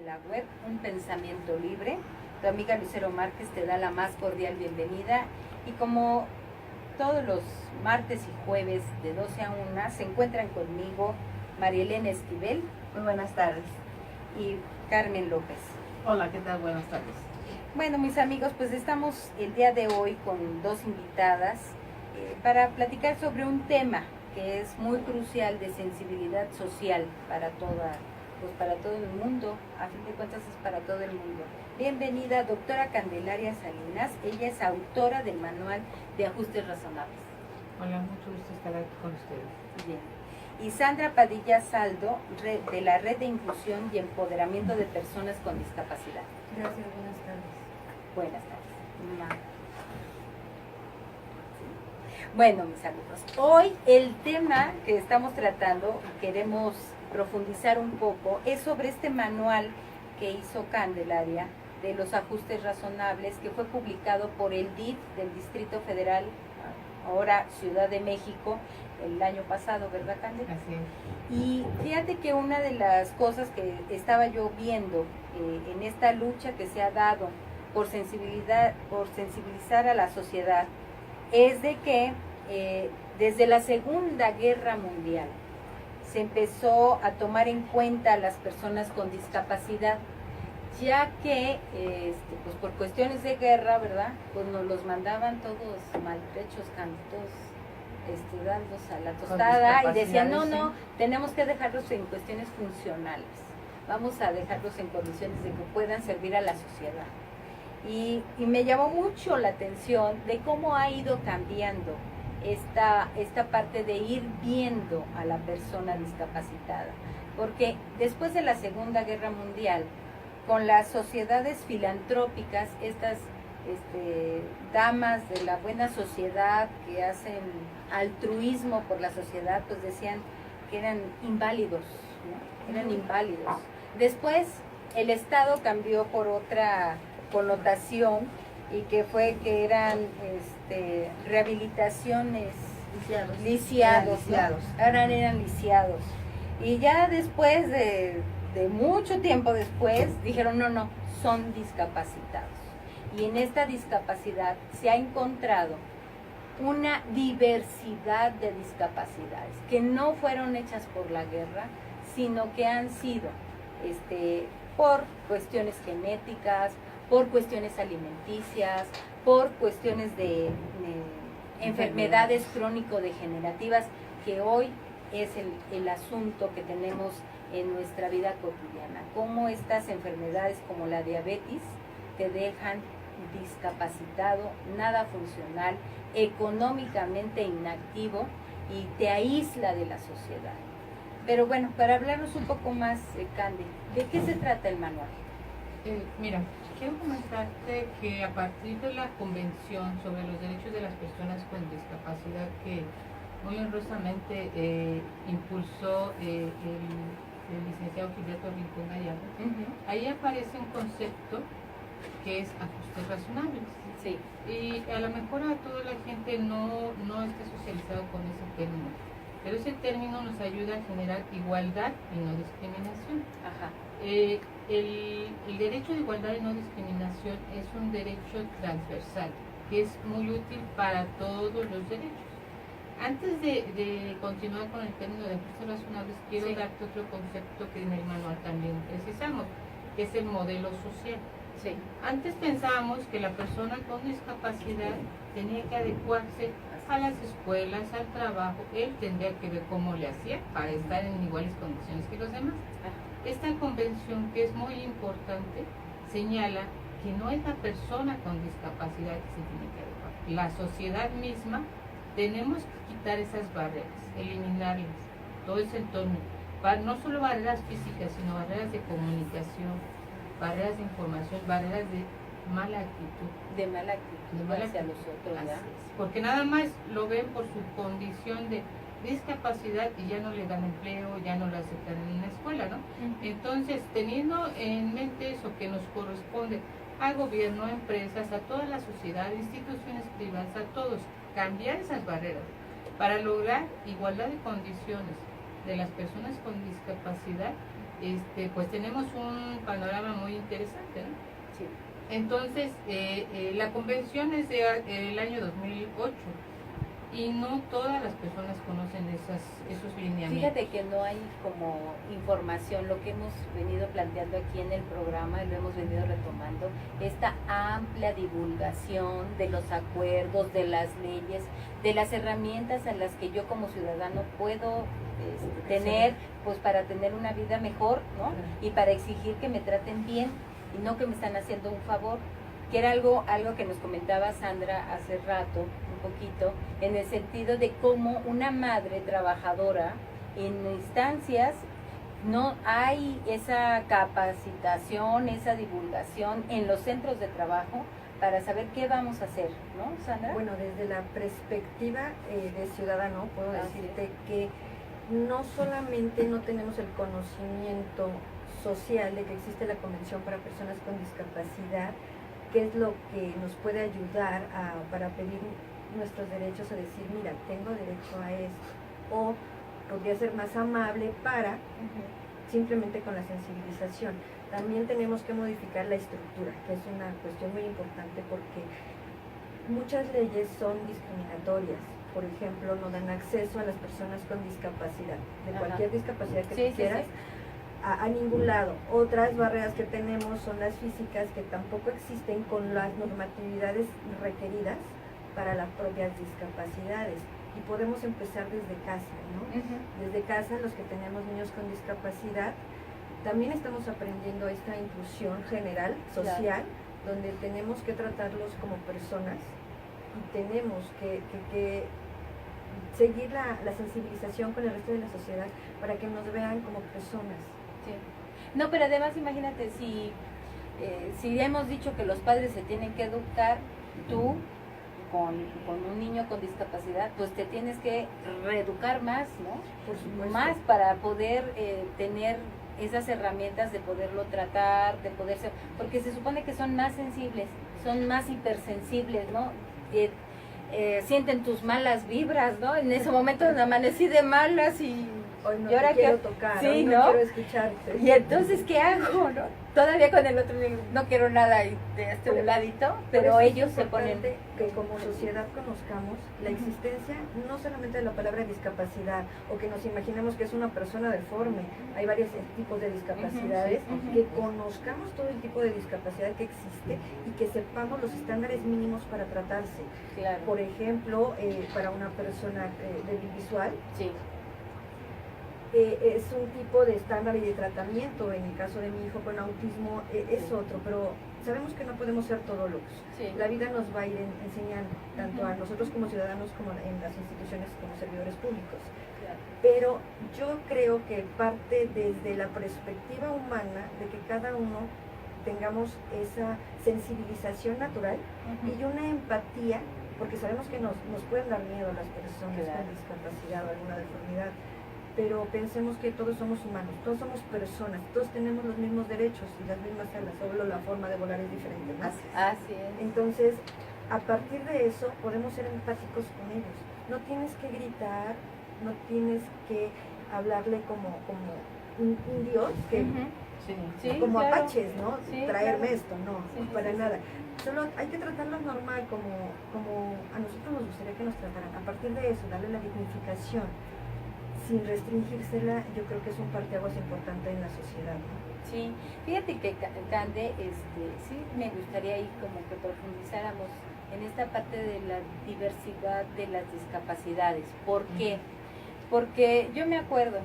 la web Un Pensamiento Libre. Tu amiga Lucero Márquez te da la más cordial bienvenida y como todos los martes y jueves de 12 a 1 se encuentran conmigo María Elena Esquivel. Muy buenas tardes. Y Carmen López. Hola, ¿qué tal? Buenas tardes. Bueno, mis amigos, pues estamos el día de hoy con dos invitadas para platicar sobre un tema que es muy crucial de sensibilidad social para todo el mundo. A fin de cuentas es para todo el mundo. Bienvenida, doctora Candelaria Salinas. Ella es autora del Manual de Ajustes Razonables. Hola, mucho gusto estar aquí con ustedes. Bien. Y Sandra Padilla Saldo, de la Red de Inclusión y Empoderamiento de Personas con Discapacidad. Gracias, buenas tardes. Buenas tardes. Bueno, mis amigos, hoy el tema que estamos tratando y queremos profundizar un poco es sobre este manual que hizo Candelaria de los ajustes razonables, que fue publicado por el DIF del Distrito Federal, ahora Ciudad de México, el año pasado, ¿verdad, Candelaria? Así es. Y fíjate que una de las cosas que estaba yo viendo en esta lucha que se ha dado por sensibilizar a la sociedad es de que desde la Segunda Guerra Mundial se empezó a tomar en cuenta a las personas con discapacidad, ya que pues por cuestiones de guerra, ¿verdad? Pues nos los mandaban todos maltrechos, cantos, dados a la tostada, y decían, no, tenemos que dejarlos en cuestiones funcionales, vamos a dejarlos en condiciones de que puedan servir a la sociedad. Y me llamó mucho la atención de cómo ha ido cambiando esta parte de ir viendo a la persona discapacitada, porque después de la Segunda Guerra Mundial, con las sociedades filantrópicas, estas damas de la buena sociedad que hacen altruismo por la sociedad, pues decían que eran inválidos, ¿no? Eran inválidos. Después el Estado cambió por otra connotación y que fue que eran rehabilitaciones, lisiados, ¿no? Ahora eran lisiados. Y ya después de mucho tiempo después dijeron no, son discapacitados. Y en esta discapacidad se ha encontrado una diversidad de discapacidades que no fueron hechas por la guerra, sino que han sido por cuestiones genéticas, por cuestiones alimenticias, por cuestiones de enfermedades crónico-degenerativas, que hoy es el asunto que tenemos en nuestra vida cotidiana. Cómo estas enfermedades como la diabetes te dejan discapacitado, nada funcional, económicamente inactivo y te aísla de la sociedad. Pero bueno, para hablarnos un poco más, Candy, ¿de qué se trata el manual? Mira, quiero comentarte que a partir de la Convención sobre los Derechos de las Personas con Discapacidad que muy honrosamente impulsó el licenciado Gilberto Rincón Gallardo, ahí aparece un concepto que es ajustes razonables. Sí. Y a lo mejor a toda la gente no está socializado con ese término, pero ese término nos ayuda a generar igualdad y no discriminación. Ajá. El derecho de igualdad y no discriminación es un derecho transversal que es muy útil para todos los derechos. Antes de continuar con el término de ajustes razonables, quiero darte otro concepto que en el manual también precisamos, que es el modelo social. Sí. Antes pensábamos que la persona con discapacidad tenía que adecuarse a las escuelas, al trabajo, él tendría que ver cómo le hacía para estar en iguales condiciones que los demás. Esta convención, que es muy importante, señala que no es la persona con discapacidad que se tiene que adecuar. La sociedad misma tenemos que quitar esas barreras, eliminarlas, todo ese entorno. No solo barreras físicas, sino barreras de comunicación, barreras de información, barreras de mala actitud. De mala actitud hacia los otros, ¿verdad? Porque nada más lo ven por su condición de discapacidad y ya no le dan empleo, ya no lo aceptan en la escuela, ¿no? Entonces, teniendo en mente eso que nos corresponde al gobierno, a empresas, a toda la sociedad, instituciones privadas, a todos, cambiar esas barreras para lograr igualdad de condiciones de las personas con discapacidad, pues tenemos un panorama muy interesante, ¿no? Sí. Entonces, la convención es del año 2008 y no todas las personas conocen esos lineamientos. Fíjate que no hay como información, lo que hemos venido planteando aquí en el programa, y lo hemos venido retomando, esta amplia divulgación de los acuerdos, de las leyes, de las herramientas en las que yo como ciudadano puedo tener, pues para tener una vida mejor, ¿no? Y para exigir que me traten bien y no que me están haciendo un favor, que era algo que nos comentaba Sandra hace rato, un poquito, en el sentido de cómo una madre trabajadora en instancias no hay esa capacitación, esa divulgación en los centros de trabajo para saber qué vamos a hacer, ¿no, Sandra? Bueno, desde la perspectiva de ciudadano, puedo decirte que no solamente no tenemos el conocimiento social de que existe la Convención para Personas con Discapacidad, que es lo que nos puede ayudar para pedir nuestros derechos o decir, mira, tengo derecho a esto, o podría ser más amable para simplemente con la sensibilización. También tenemos que modificar la estructura, que es una cuestión muy importante porque muchas leyes son discriminatorias. Por ejemplo, no dan acceso a las personas con discapacidad, de cualquier discapacidad que tú quieras, a ningún lado. Otras barreras que tenemos son las físicas, que tampoco existen con las normatividades requeridas para las propias discapacidades. Y podemos empezar desde casa, ¿no? Desde casa, los que tenemos niños con discapacidad, también estamos aprendiendo esta inclusión general, social, donde tenemos que tratarlos como personas y tenemos que seguir la sensibilización con el resto de la sociedad para que nos vean como personas. Sí. No, pero además imagínate, si hemos dicho que los padres se tienen que educar, tú con un niño con discapacidad, pues te tienes que reeducar más, ¿no? Por supuesto. Más para poder tener esas herramientas de poderlo tratar, de poder ser, porque se supone que son más sensibles, son más hipersensibles, ¿no? Sienten tus malas vibras, ¿no? En ese momento amanecí de malas y hoy no ahora te quiero tocar, sí, hoy no quiero escucharte. Y entonces, ¿qué hago, no? Todavía con el otro no quiero nada y de un ladito, pero ellos se ponen... que como sociedad conozcamos la existencia no solamente de la palabra discapacidad o que nos imaginemos que es una persona deforme, hay varios tipos de discapacidades, que conozcamos todo el tipo de discapacidad que existe y que sepamos los estándares mínimos para tratarse. Claro. Por ejemplo, para una persona débil visual, sí. Es un tipo de estándar y de tratamiento. En el caso de mi hijo con autismo es otro, pero sabemos que no podemos ser todólogos. Sí. La vida nos va a ir enseñando, tanto a nosotros como ciudadanos como en las instituciones como servidores públicos. Claro. Pero yo creo que parte desde la perspectiva humana de que cada uno tengamos esa sensibilización natural y una empatía, porque sabemos que nos pueden dar miedo a las personas con discapacidad o alguna deformidad. Pero pensemos que todos somos humanos, todos somos personas, todos tenemos los mismos derechos y las mismas alas, solo la forma de volar es diferente, ¿no? Así es. Entonces, a partir de eso, podemos ser empáticos con ellos. No tienes que gritar, no tienes que hablarle como un Dios, que, como claro. Apaches, ¿no? Sí, traerme claro. esto, no, para nada. Solo hay que tratarlos normal, como a nosotros nos gustaría que nos trataran. A partir de eso, darle la dignificación, sin restringírsela, yo creo que es un parteaguas importante en la sociedad, ¿no? Sí, fíjate que Cande, sí me gustaría ahí como que profundizáramos en esta parte de la diversidad de las discapacidades. ¿Por qué? Porque yo me acuerdo,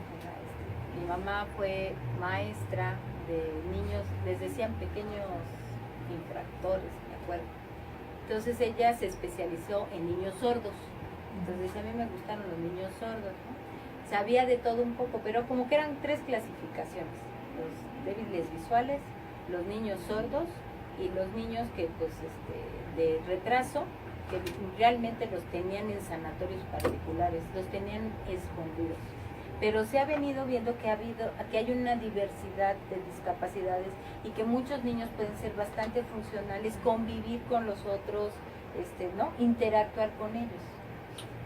mi mamá fue maestra de niños, les decían pequeños infractores, me acuerdo. Entonces ella se especializó en niños sordos. Entonces a mí me gustaron los niños sordos, ¿no? Sabía de todo un poco, pero como que eran 3 clasificaciones: los débiles visuales, los niños sordos y los niños que pues de retraso, que realmente los tenían en sanatorios particulares, los tenían escondidos. Pero se ha venido viendo que hay una diversidad de discapacidades y que muchos niños pueden ser bastante funcionales, convivir con los otros, ¿no? Interactuar con ellos.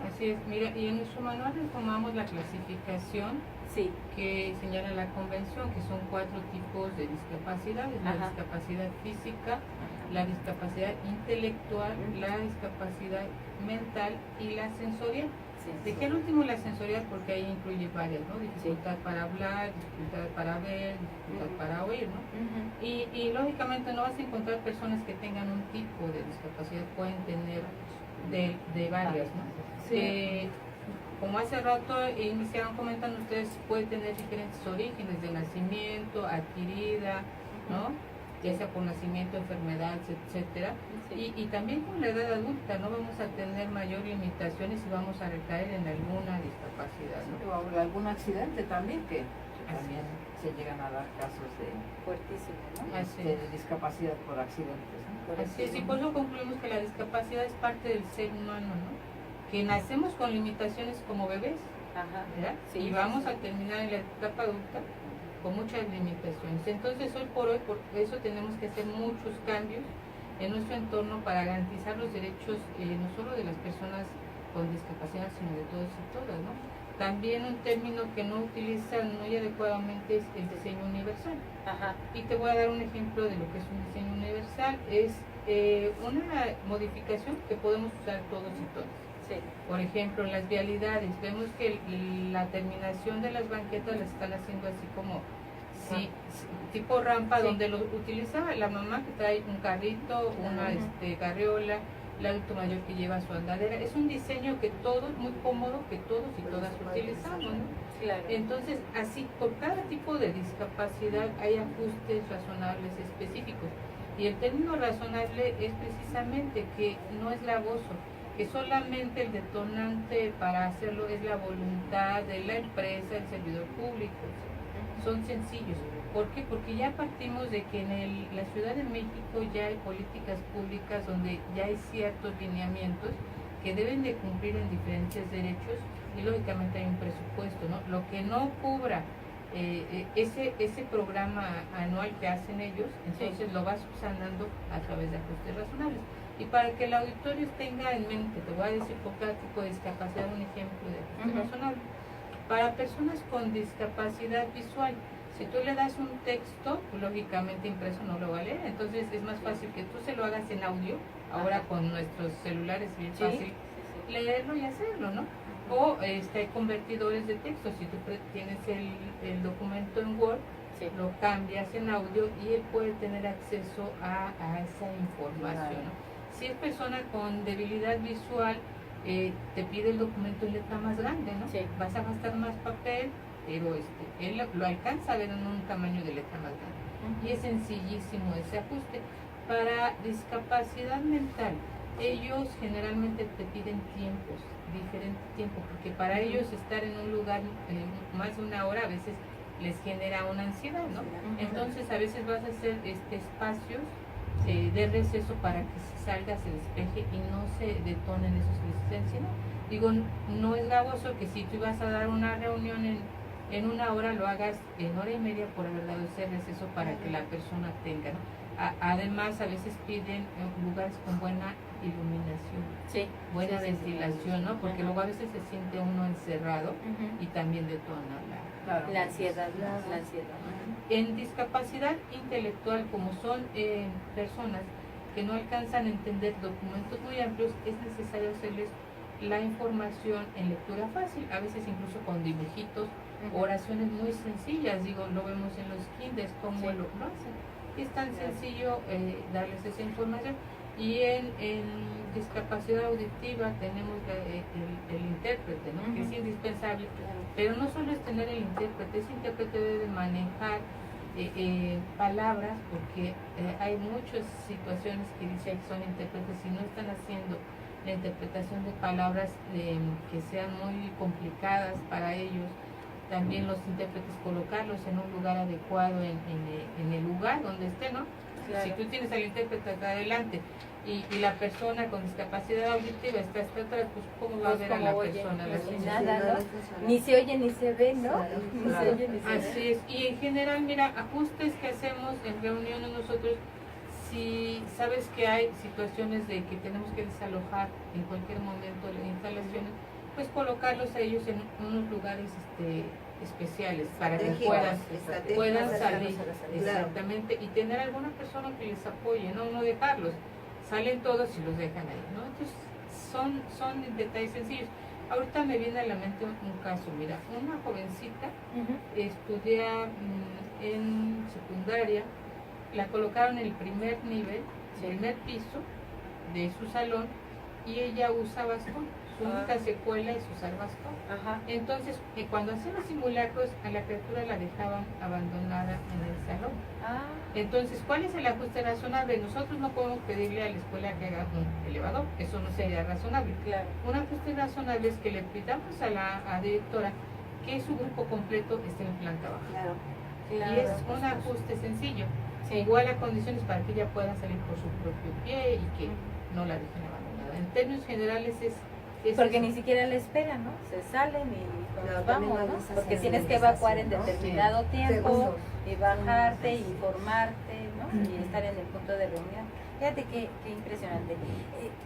Así es, mira, y en nuestro manual tomamos la clasificación Sí. que señala la convención, que son 4 tipos de discapacidades: la Ajá. discapacidad física, la discapacidad intelectual, la discapacidad mental y la sensorial. Sí, Dejé al último la sensorial porque ahí incluye varias, ¿no? Dificultad para hablar, dificultad para ver, dificultad para oír, ¿no? Ujú. Y lógicamente no vas a encontrar personas que tengan un tipo de discapacidad, pueden tener de varias, ¿no? Sí. Como hace rato iniciaron comentando ustedes, puede tener diferentes orígenes de nacimiento, adquirida, ¿no? Ya sea por nacimiento, enfermedad, etcétera. Sí. Y también con la edad adulta no vamos a tener mayor limitaciones y vamos a recaer en alguna discapacidad, ¿no? O algún accidente también, que también se llegan a dar casos Fuertísimo, ¿no? Así de es. discapacidad por accidentes, ¿no? Así es, y por eso concluimos que la discapacidad es parte del ser humano, ¿no? Que nacemos con limitaciones como bebés, Ajá. ¿verdad? Sí, Y vamos a terminar en la etapa adulta con muchas limitaciones. Entonces hoy por hoy, por eso tenemos que hacer muchos cambios en nuestro entorno para garantizar los derechos no solo de las personas con discapacidad, sino de todos y todas, ¿no? También un término que no utilizan muy adecuadamente es el diseño universal. Ajá. Y te voy a dar un ejemplo de lo que es un diseño universal. Es una modificación que podemos usar todos y todas. Sí. Por ejemplo, en las vialidades, vemos que la terminación de las banquetas las están haciendo así como tipo rampa, Sí. donde lo utiliza la mamá que trae un carrito, una carriola, el adulto mayor que lleva su andadera. Es un diseño que todos, muy cómodo, que todos y todas utilizamos, ¿no? Claro. Entonces, así, por cada tipo de discapacidad hay ajustes razonables específicos. Y el término razonable es precisamente que no es gravoso, que solamente el detonante para hacerlo es la voluntad de la empresa, el servidor público. Son sencillos. ¿Por qué? Porque ya partimos de que en la Ciudad de México ya hay políticas públicas donde ya hay ciertos lineamientos que deben de cumplir en diferentes derechos y lógicamente hay un presupuesto, ¿no? Lo que no cubra ese programa anual que hacen ellos, entonces lo va subsanando a través de ajustes razonables. Y para que el auditorio tenga en mente, te voy a decir por cada tipo de discapacidad un ejemplo de ajuste razonable. Para personas con discapacidad visual, si tú le das un texto, pues lógicamente impreso no lo va a leer, entonces es más fácil que tú se lo hagas en audio, ahora con nuestros celulares es bien fácil leerlo y hacerlo, ¿no? O hay convertidores de texto, si tú tienes el documento en Word, lo cambias en audio y él puede tener acceso a esa información, ¿no? Si es persona con debilidad visual, te pide el documento en letra más grande, ¿no? Sí. Vas a gastar más papel, pero él lo alcanza a ver en un tamaño de letra más grande. Y es sencillísimo ese ajuste. Para discapacidad mental, ellos generalmente te piden tiempos, diferente tiempo, porque para ellos estar en un lugar más de una hora a veces les genera una ansiedad, ¿no? Entonces a veces vas a hacer espacios de receso para que se salga, se despeje y no se detonen esos resistencias, ¿no? Digo, no es gravoso que si tú ibas a dar una reunión en una hora, lo hagas en hora y media por haber dado ese receso para que la persona tenga, ¿no? Además, a veces piden lugares con buena iluminación, buena ventilación, ¿no? Porque luego a veces se siente uno encerrado y también detona la ansiedad. La ansiedad. En discapacidad intelectual, como son personas que no alcanzan a entender documentos muy amplios, es necesario hacerles la información en lectura fácil, a veces incluso con dibujitos, oraciones muy sencillas, digo, lo vemos en los kinders, como lo hacen. Es tan sencillo darles esa información. Y en discapacidad auditiva tenemos el intérprete, ¿no? Que es indispensable, pero no solo es tener el intérprete, ese intérprete debe manejar palabras, porque hay muchas situaciones que dicen que son intérpretes y no están haciendo la interpretación de palabras que sean muy complicadas para ellos. También los intérpretes colocarlos en un lugar adecuado en el lugar donde esté, ¿no? Claro. Si tú tienes al intérprete acá adelante y la persona con discapacidad auditiva está hasta atrás, pues ¿cómo va a ver a la persona? Nada, ¿no? Ni se oye ni se ve, ¿no? Claro. Ni se oye ni se ve. Así es. Y en general, mira, ajustes que hacemos en reuniones nosotros, si sabes que hay situaciones de que tenemos que desalojar en cualquier momento las instalaciones, pues colocarlos a ellos en unos lugares especiales para que Estrategias, puedan más salir cercanos a la salida. exactamente y tener alguna persona que les apoye, no dejarlos. Salen todos y los dejan ahí, ¿no? Entonces son detalles sencillos. Ahorita me viene a la mente un caso, mira, una jovencita estudia en secundaria, la colocaron en el primer nivel, primer piso de su salón, y ella usa bastón. Su única secuela es usar bastón. Ajá. Entonces, cuando hacían los simulacros, a la criatura la dejaban abandonada en el salón. Entonces, ¿cuál es el ajuste razonable? Nosotros no podemos pedirle a la escuela que haga un elevador, eso no sería razonable. Claro. Un ajuste razonable es que le pidamos a la directora que su grupo completo esté en planta baja. Claro. Y es un ajuste sencillo, igual a condiciones para que ella pueda salir por su propio pie y que no la dejen abandonada. En términos generales es Porque eso. ni siquiera la esperan, ¿no? Se salen y Claro, nos también vamos, hay ¿no? esa Porque tienes que evacuar en sensibilización, determinado tiempo Segundos. y bajarte y formarte, ¿no? Y estar en el punto de reunión. Fíjate qué impresionante.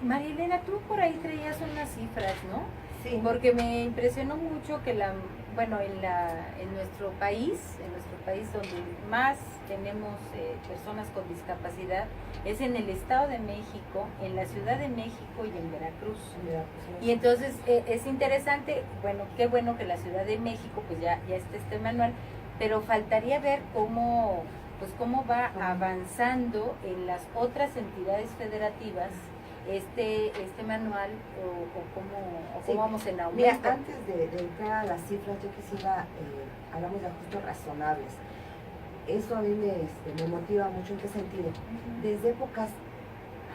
María Elena, tú por ahí traías unas cifras, ¿no? Sí. Porque me impresionó mucho que en nuestro país donde más tenemos personas con discapacidad es en el Estado de México, en la Ciudad de México y en Veracruz. Y entonces es interesante, bueno, qué bueno que la Ciudad de México pues ya está este manual, pero faltaría ver cómo va avanzando en las otras entidades federativas este manual o cómo vamos en Mira, aumento. antes de entrar a las cifras, yo quisiera, hablamos de ajustes razonables. Eso a mí me motiva mucho. ¿En qué sentido? Desde épocas,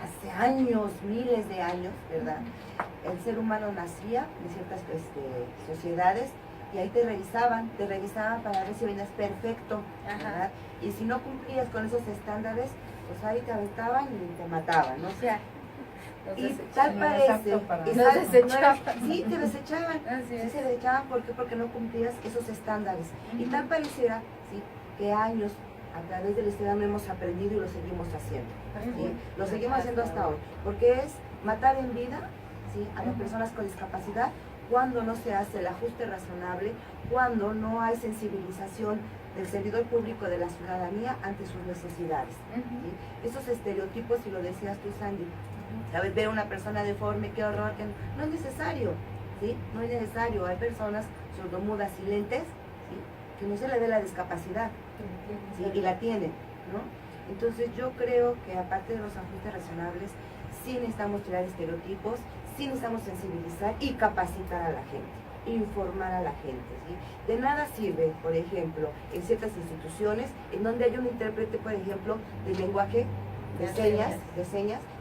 hace años, miles de años, ¿verdad? El ser humano nacía en ciertas sociedades y ahí te revisaban para ver si venías perfecto, ¿verdad? Y si no cumplías con esos estándares, pues ahí te aventaban y te mataban, ¿no? O sea, y tal parece, sí, te desechaban, sí, se desechaban, ¿por qué? Porque no cumplías esos estándares. Y tal pareciera, sí, que años a través de la historia no hemos aprendido y lo seguimos haciendo, ¿sí? Lo seguimos haciendo hasta hoy, porque es matar en vida, ¿sí?, a las personas con discapacidad cuando no se hace el ajuste razonable, cuando no hay sensibilización del servidor público de la ciudadanía ante sus necesidades, ¿sí? Esos estereotipos, y lo decías tú, Sandy, ¿sabes? Ver a una persona deforme, qué horror, que no es necesario, ¿sí? No es necesario. Hay personas sordomudas y lentes, ¿sí?, que no se le ve la discapacidad, ¿sí?, y la tienen, ¿no? Entonces yo creo que aparte de los ajustes razonables, sí necesitamos crear estereotipos, sí necesitamos sensibilizar y capacitar a la gente, informar a la gente, ¿sí? De nada sirve, por ejemplo, en ciertas instituciones en donde hay un intérprete, por ejemplo, de lenguaje, de señas,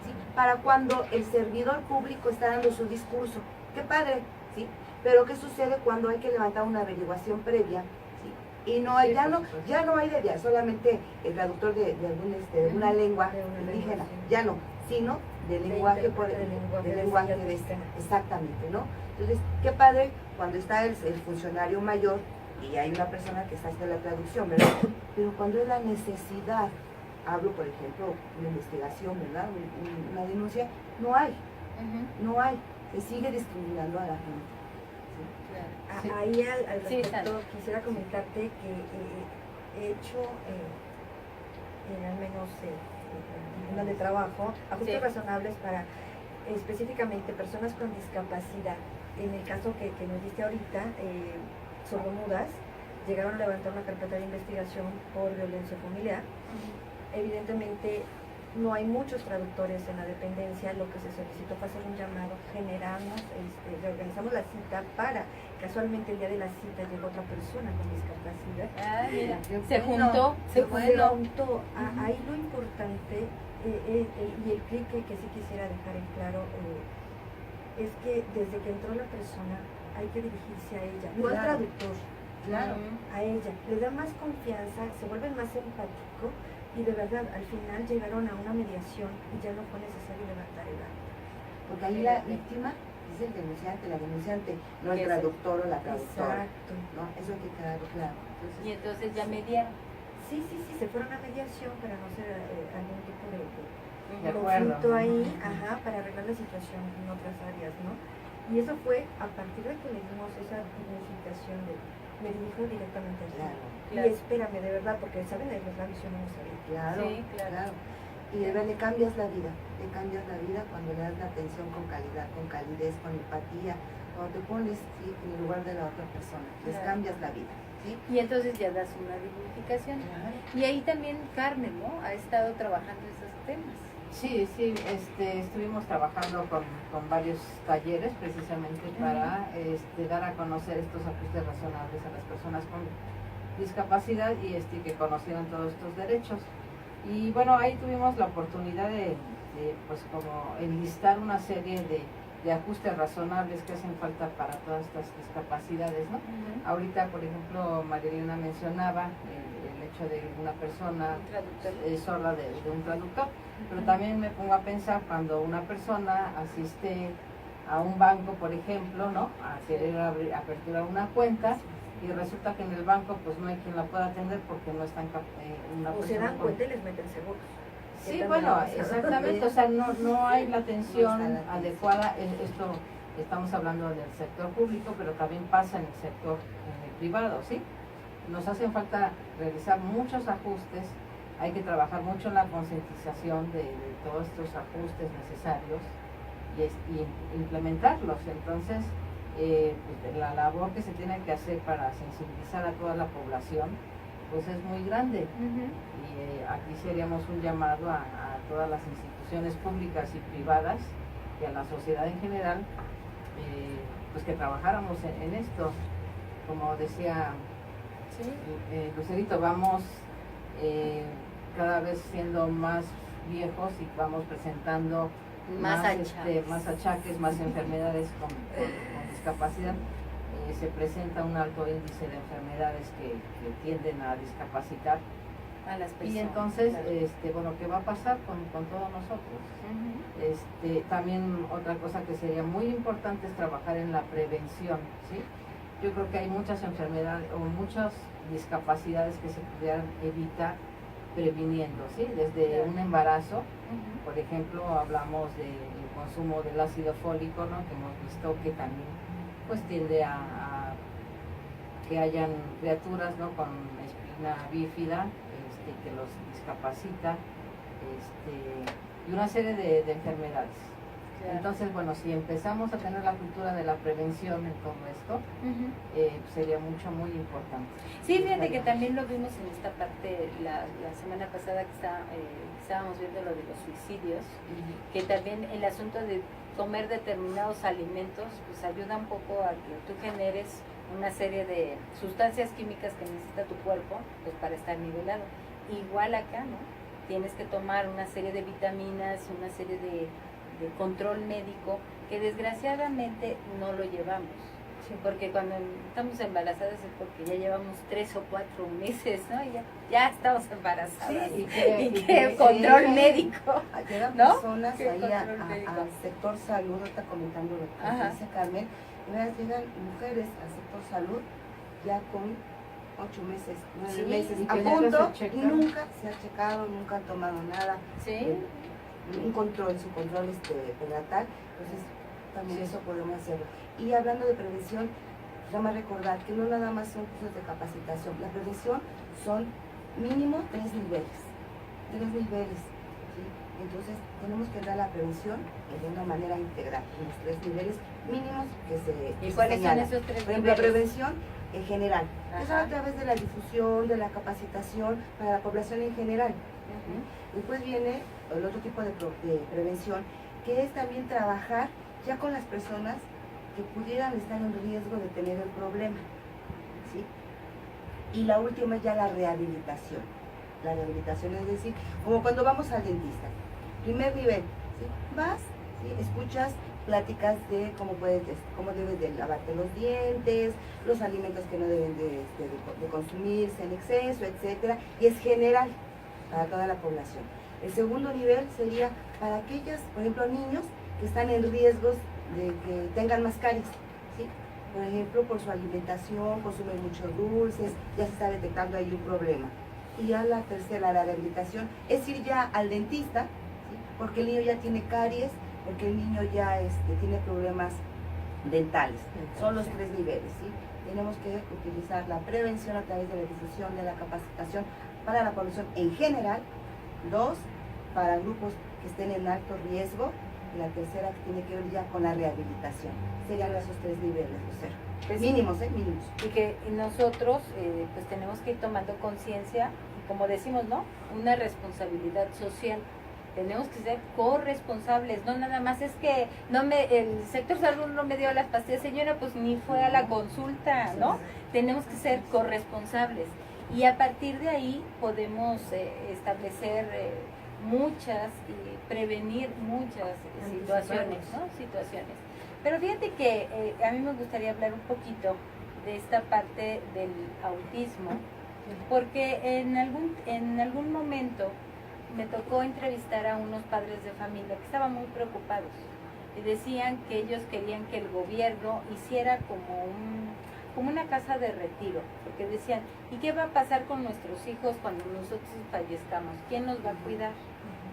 ¿sí?, para cuando el servidor público está dando su discurso. ¡Qué padre! ¿Sí? Pero ¿qué sucede cuando hay que levantar una averiguación previa? ¿Sí? Y no hay, ya no hay de solamente el traductor de una lengua indígena, ya no, sino del lenguaje, exactamente, ¿no? Entonces, qué padre cuando está el funcionario mayor y hay una persona que está haciendo la traducción, ¿verdad? Pero cuando es la necesidad, hablo, por ejemplo, una investigación, ¿verdad?, una denuncia, no hay, se sigue discriminando a la gente. ¿Sí? Ahí al respecto quisiera comentarte que he hecho al menos en de trabajo ajustes razonables para específicamente personas con discapacidad. En el caso que nos diste ahorita, sordomudas, llegaron a levantar una carpeta de investigación por violencia familiar. Evidentemente no hay muchos traductores en la dependencia. Lo que se solicitó fue hacer un llamado, generamos, reorganizamos la cita para, casualmente el día de la cita llegó otra persona con discapacidad. Mira, se juntó. Ahí lo importante y el clic que sí quisiera dejar en claro es que desde que entró la persona hay que dirigirse a ella, no al traductor, a ella, le da más confianza, se vuelve más empático. Y de verdad, al final llegaron a una mediación y ya no fue necesario levantar el acta. Porque ahí la víctima es el denunciante, la denunciante, no el traductor o la traductora. Exacto. ¿No? Eso hay que quedar claro. Entonces, y entonces ya mediaron. Sí, se fueron a mediación para no hacer algún tipo de conflicto ahí, para arreglar la situación en otras áreas, ¿no? Y eso fue a partir de que le dimos esa dignificación me dirijo directamente a ti. Claro. Y espérame, de verdad, porque saben, de los labios yo no lo sabía. Claro, Sí, claro. Y de verdad le cambias la vida cuando le das la atención con calidad, con calidez, con empatía, cuando te pones ¿sí? en el lugar de la otra persona, les Claro. cambias la vida. ¿sí? Y entonces ya das una dignificación. Y ahí también Carmen, ¿no? Ha estado trabajando esos temas. Sí, estuvimos trabajando con varios talleres precisamente para dar a conocer estos ajustes razonables a las personas con discapacidad y que conocieran todos estos derechos. Y bueno, ahí tuvimos la oportunidad de pues como enlistar una serie de ajustes razonables que hacen falta para todas estas discapacidades, ¿no? Ahorita, por ejemplo, Marilena mencionaba el hecho de una persona sorda de un traductor, pero también me pongo a pensar cuando una persona asiste a un banco, por ejemplo, ¿no? A querer aperturar una cuenta y resulta que en el banco pues no hay quien la pueda atender porque no están una O se persona dan con- cuenta y les meten seguros. Sí, Que bueno, también pasa. exactamente, o sea, no hay la No atención está la adecuada. Esto estamos hablando del sector público, pero también pasa en el sector privado, ¿sí? Nos hacen falta realizar muchos ajustes, hay que trabajar mucho en la concientización de todos estos ajustes necesarios y implementarlos. Entonces, pues, la labor que se tiene que hacer para sensibilizar a toda la población, pues es muy grande. Y aquí seríamos un llamado a todas las instituciones públicas y privadas y a la sociedad en general, pues que trabajáramos en esto. Como decía Lucerito, vamos cada vez siendo más viejos y vamos presentando Más achaques. más achaques, más enfermedades con discapacidad. Se presenta un alto índice de enfermedades que tienden a discapacitar. A las personas. Y entonces, claro. bueno, ¿qué va a pasar con todos nosotros? También otra cosa que sería muy importante es trabajar en la prevención, ¿sí? Yo creo que hay muchas enfermedades o muchas discapacidades que se pudieran evitar previniendo, ¿sí? Desde Claro. un embarazo, por ejemplo, hablamos del consumo del ácido fólico, ¿no? Que hemos visto que también pues tiende a que hayan criaturas, ¿no? Con espina bífida, que los discapacita, y una serie de enfermedades. Claro. Entonces, bueno, si empezamos a tener la cultura de la prevención en todo esto, sería muy importante. Sí, fíjate que también lo vimos en esta parte la semana pasada que estábamos viendo lo de los suicidios, que también el asunto de comer determinados alimentos pues ayuda un poco a que tú generes una serie de sustancias químicas que necesita tu cuerpo pues para estar nivelado. Igual acá, ¿no? Tienes que tomar una serie de vitaminas, una serie de control médico que desgraciadamente no lo llevamos. Porque cuando estamos embarazadas es porque ya llevamos 3 o 4 meses, ¿no? Y ya estamos embarazadas. Sí, y que control médico. Llegan ¿No? personas ¿Qué ahí control médico? al sector salud, está comentando lo que Ajá. dice Carmen, y veas, llegan mujeres al sector salud ya con 8 meses, 9 Sí, meses, y a que punto, nunca se y checan. nunca se ha checado, nunca han tomado nada, Sí. un control, su control prenatal, entonces también Sí. eso podemos hacerlo. Y hablando de prevención, llama a recordar que no nada más son cursos de capacitación, la prevención son mínimo 3 niveles, ¿sí? Entonces tenemos que dar la prevención de una manera integral, en los 3 niveles mínimos que se ¿Y cuáles son señalan. esos 3 Por ejemplo, la niveles? prevención en general, eso Ajá. a través de la difusión, de la capacitación para la población en general. Después viene el otro tipo de prevención, que es también trabajar ya con las personas que pudieran estar en riesgo de tener el problema, ¿sí? Y la última es ya la rehabilitación. La rehabilitación es decir, como cuando vamos al dentista. Primer nivel, ¿sí? Vas, ¿sí? Escuchas pláticas de cómo debes de lavarte los dientes, los alimentos que no deben de consumirse en exceso, etcétera, y es general para toda la población. El segundo nivel sería para aquellos, por ejemplo, niños que están en riesgos de que tengan más caries, ¿sí? Por ejemplo, por su alimentación, consumen muchos dulces, ya se está detectando ahí un problema. Y ya la tercera, la rehabilitación, es ir ya al dentista, ¿sí? Porque el niño ya tiene caries, porque el niño ya tiene problemas dentales. Son los 3 niveles, ¿sí? Tenemos que utilizar la prevención a través de la difusión de la capacitación para la población en general. 2, para grupos que estén en alto riesgo. Y la tercera que tiene que ver ya con la rehabilitación. Serían esos 3 niveles, Lucero. Pues Mínimos, mínimos. Y que nosotros pues tenemos que ir tomando conciencia, y como decimos, ¿no? Una responsabilidad social. Tenemos que ser corresponsables, no nada más es que el sector salud no me dio las pastillas, señora, pues ni fue a la consulta, ¿no? Tenemos que ser corresponsables y a partir de ahí podemos establecer muchas y prevenir muchas situaciones, ¿no? Situaciones. Pero fíjate que a mí me gustaría hablar un poquito de esta parte del autismo, porque en algún momento me tocó entrevistar a unos padres de familia que estaban muy preocupados y decían que ellos querían que el gobierno hiciera como una casa de retiro, porque decían, ¿y qué va a pasar con nuestros hijos cuando nosotros fallezcamos? ¿Quién nos va a cuidar?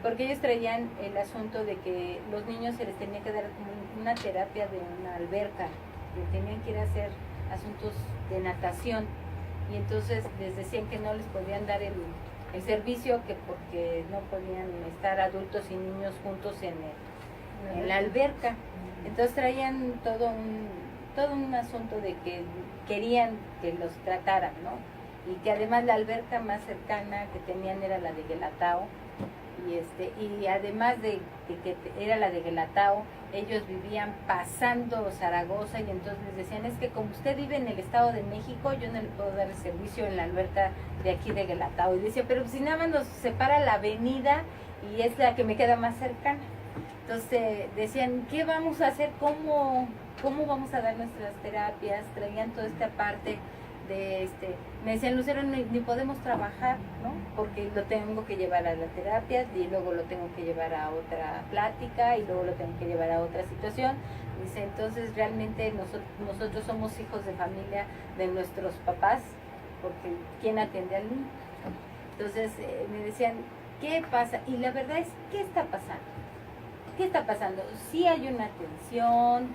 Porque ellos traían el asunto de que los niños se les tenía que dar como una terapia de una alberca, que tenían que ir a hacer asuntos de natación, y entonces les decían que no les podían dar el servicio, que porque no podían estar adultos y niños juntos en la alberca. Entonces traían todo un asunto de que querían que los trataran, ¿no? Y que además la alberca más cercana que tenían era la de Guelatao, y además de que era la de Guelatao, ellos vivían pasando Zaragoza, y entonces les decían, es que como usted vive en el Estado de México, yo no le puedo dar el servicio en la alberca de aquí de Guelatao. Y decía, pero si nada más nos separa la avenida y es la que me queda más cercana. Entonces decían, ¿qué vamos a hacer? ¿Cómo vamos a dar nuestras terapias? Traían toda esta parte de me decían, Lucero, ni podemos trabajar, ¿no? Porque lo tengo que llevar a la terapia y luego lo tengo que llevar a otra plática y luego lo tengo que llevar a otra situación. Dice, entonces realmente nosotros somos hijos de familia de nuestros papás, porque ¿quién atiende al niño? Entonces me decían, ¿qué pasa? Y la verdad es, ¿qué está pasando? ¿Qué está pasando? Sí hay una atención,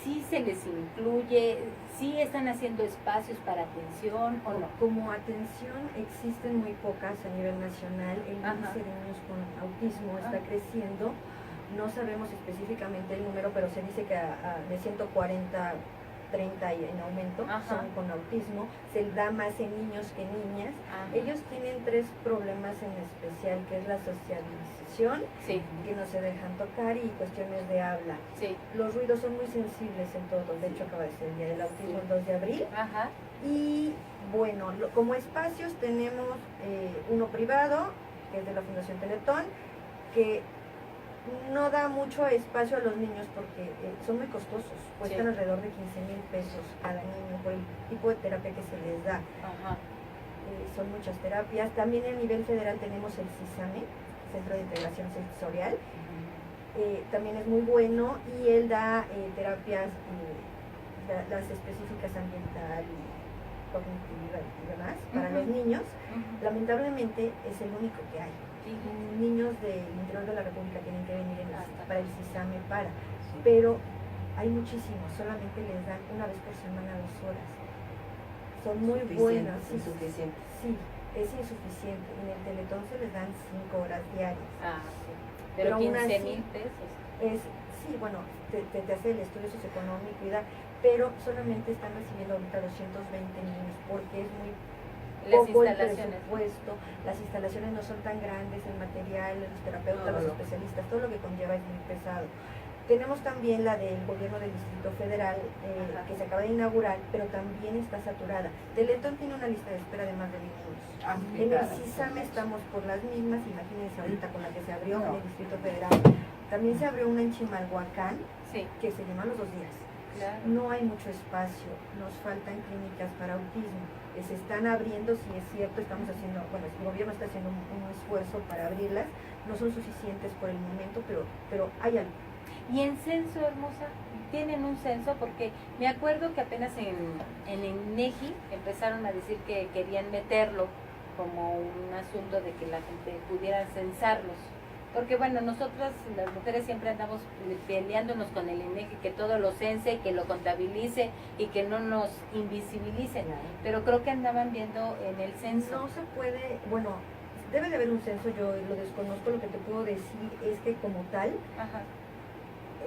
sí se les incluye, sí están haciendo espacios para atención o no. Como atención existen muy pocas a nivel nacional. El índice de niños con autismo está creciendo. No sabemos específicamente el número, pero se dice que de 140, 30 y en aumento son con autismo. Se da más en niños que en niñas. Ellos tienen 3 problemas en especial, que es la socialización, que no se dejan tocar, y cuestiones de habla. Los ruidos son muy sensibles en todos. De hecho, acaba de ser el Día del Autismo, el 2 de abril. Y bueno, como espacios tenemos uno privado, que es de la Fundación Teletón, que no da mucho espacio a los niños porque son muy costosos, cuestan alrededor de 15,000 pesos cada niño por el tipo de terapia que se les da. Son muchas terapias. También a nivel federal tenemos el CISAME, Centro de Integración Sensorial. También es muy bueno, y él da terapias, las específicas ambiental y cognitiva y demás para los niños. Lamentablemente es el único que hay. Niños del interior de la República tienen que venir para el CISAME pero hay muchísimos, solamente les dan una vez por semana 2 horas. Son muy buenas. Insuficiente. Sí, es insuficiente. En el Teletón se les dan 5 horas diarias. Pero aún así, 15,000 pesos. Sí, bueno, te hace el estudio socioeconómico y pero solamente están recibiendo ahorita 220 niños porque es muy poco el presupuesto. Las instalaciones no son tan grandes, el material, los terapeutas, los especialistas, todo lo que conlleva es muy pesado. Tenemos también la del gobierno del Distrito Federal, que se acaba de inaugurar, pero también está saturada. Teletón tiene una lista de espera de más de 1,000 niños. En el CISAME estamos por las mismas, imagínense ahorita con la que se abrió en el Distrito Federal. También se abrió una en Chimalhuacán, que se llama Los 2 días. No hay mucho espacio, nos faltan clínicas para autismo. Se están abriendo, si es cierto, estamos haciendo, bueno, el gobierno está haciendo un esfuerzo para abrirlas, no son suficientes por el momento, pero hay algo. Y en censo, hermosa, tienen un censo, porque me acuerdo que apenas en INEGI empezaron a decir que querían meterlo como un asunto de que la gente pudiera censarlos. Porque bueno, nosotras las mujeres siempre andamos peleándonos con el INEGI, que todo lo cense, que lo contabilice y que no nos invisibilicen. Pero creo que andaban viendo en el censo. No se puede, bueno, debe de haber un censo, yo lo desconozco, lo que te puedo decir es que como tal, Ajá.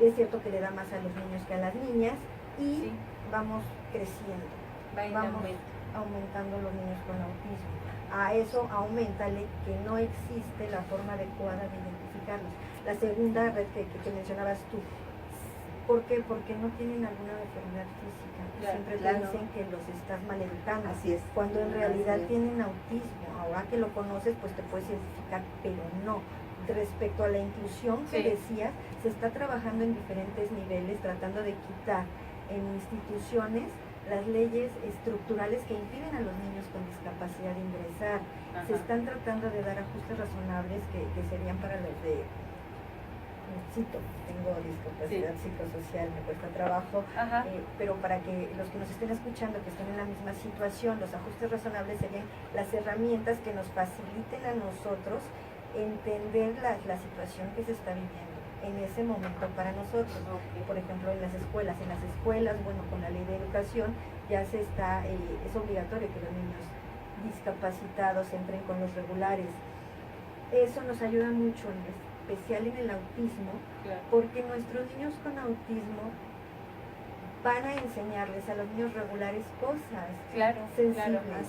es cierto que le da más a los niños que a las niñas y Sí. vamos creciendo, Va en vamos aumento. aumentando los niños con autismo. A eso aumentale que no existe la forma adecuada de identificarlos. La segunda red que mencionabas tú, ¿por qué? Porque no tienen alguna enfermedad física. Claro, Siempre claro. te dicen que los estás maleducando. Así es. Cuando en realidad Así es. tienen autismo. Ahora que lo conoces, pues te puedes identificar, pero no. Respecto a la inclusión que Sí. decías, se está trabajando en diferentes niveles, tratando de quitar en instituciones las leyes estructurales que impiden a los niños con discapacidad ingresar. Ajá. Se están tratando de dar ajustes razonables que serían para los de tengo discapacidad psicosocial, me cuesta trabajo, Ajá. pero para que los que nos estén escuchando, que estén en la misma situación, los ajustes razonables serían las herramientas que nos faciliten a nosotros entender la situación que se está viviendo en ese momento para nosotros. Ok. Por ejemplo, en las escuelas, bueno, con la ley de educación ya se está, es obligatorio que los niños discapacitados entren con los regulares. Eso nos ayuda mucho, en especial en el autismo, Claro. porque nuestros niños con autismo van a enseñarles a los niños regulares cosas Claro, sensibles. claro.